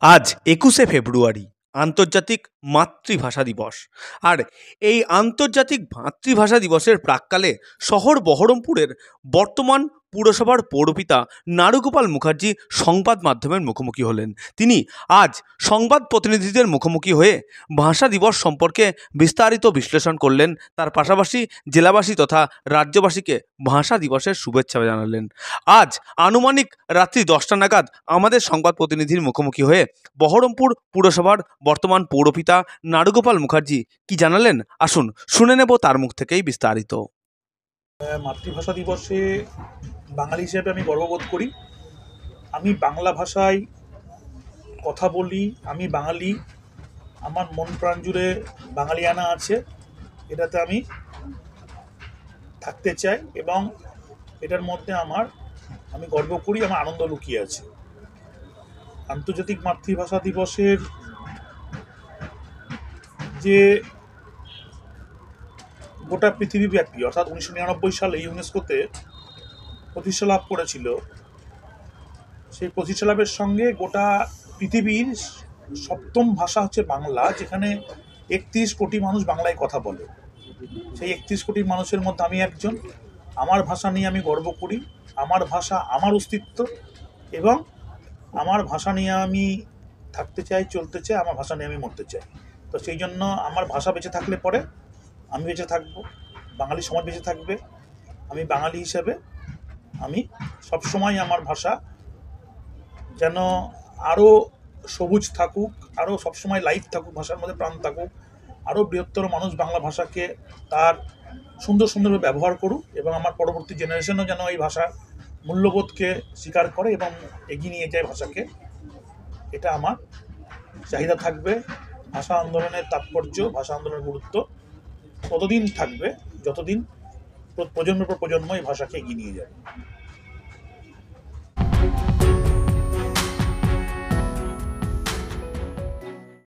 আজ ২১শে ফেব্রুয়ারি আন্তর্জাতিক মাতৃভাষা দিবস। আর এই আন্তর্জাতিক মাতৃভাষা দিবসের প্রাক্কালে শহর বহরমপুরের বর্তমান পুরসভার পৌরপিতা নারুগোপাল মুখার্জি সংবাদ মাধ্যমের মুখোমুখি হলেন। তিনি আজ সংবাদ প্রতিনিধিদের মুখোমুখি হয়ে ভাষা দিবস সম্পর্কে বিস্তারিত বিশ্লেষণ করলেন। তার পাশাপাশি জেলাবাসী তথা রাজ্যবাসীকে ভাষা দিবসের শুভেচ্ছা জানালেন। আজ আনুমানিক রাত্রি 10টা নাগাদ আমাদের সংবাদ প্রতিনিধির মুখোমুখি হয়ে বহরমপুর পুরসভার বর্তমান পৌরপিতা নারুগোপাল মুখার্জি কি জানালেন, আসুন শুনে নেব তার মুখ থেকেই বিস্তারিত। মাতৃভাষা দিবসে বাঙালি হিসেবে আমি গর্ববোধ করি। আমি বাংলা ভাষায় কথা বলি, আমি বাঙালি, আমার মন প্রাণ জুড়ে বাঙালিয়ানা আছে, এটাতে আমি থাকতে চাই এবং এটার মধ্যে আমি গর্ব করি, আমার আনন্দ লুকিয়ে আছে। আন্তর্জাতিক মাতৃভাষা দিবসের যে গোটা পৃথিবীব্যাপী অর্থাৎ 1999 সালে ইউনেস্কোতে প্রতিষ্ঠা লাভ করেছিল, সেই প্রতিষ্ঠা লাভের সঙ্গে গোটা পৃথিবীর সপ্তম ভাষা হচ্ছে বাংলা, যেখানে 31 কোটি মানুষ বাংলায় কথা বলে। সেই 31 কোটি মানুষের মধ্যে আমি একজন। আমার ভাষা নিয়ে আমি গর্ব করি, আমার ভাষা আমার অস্তিত্ব এবং আমার ভাষা নিয়ে আমি থাকতে চাই, চলতে চাই, আমার ভাষা নিয়ে আমি মরতে চাই। তো সেই জন্য আমার ভাষা বেঁচে থাকলে পরে আমি বেঁচে থাকবো, বাঙালি সমাজ বেঁচে থাকবে। আমি বাঙালি হিসেবে আমি সবসময় আমার ভাষা যেন আরও সবুজ থাকুক, আরও সবসময় লাইফ থাকুক, ভাষার মধ্যে প্রাণ থাকুক, আরও বৃহত্তর মানুষ বাংলা ভাষাকে তার সুন্দরভাবে ব্যবহার করুক এবং আমার পরবর্তী জেনারেশনও যেন এই ভাষার মূল্যবোধকে স্বীকার করে এবং এগিয়ে নিয়ে যায় ভাষাকে। এটা আমার চাহিদা থাকবে। ভাষা আন্দোলনের তাৎপর্য, ভাষা আন্দোলনের গুরুত্ব ততদিন থাকবে যতদিন প্রজন্মের পর প্রজন্ম এই ভাষাকে এগিয়ে নিয়ে যাবে।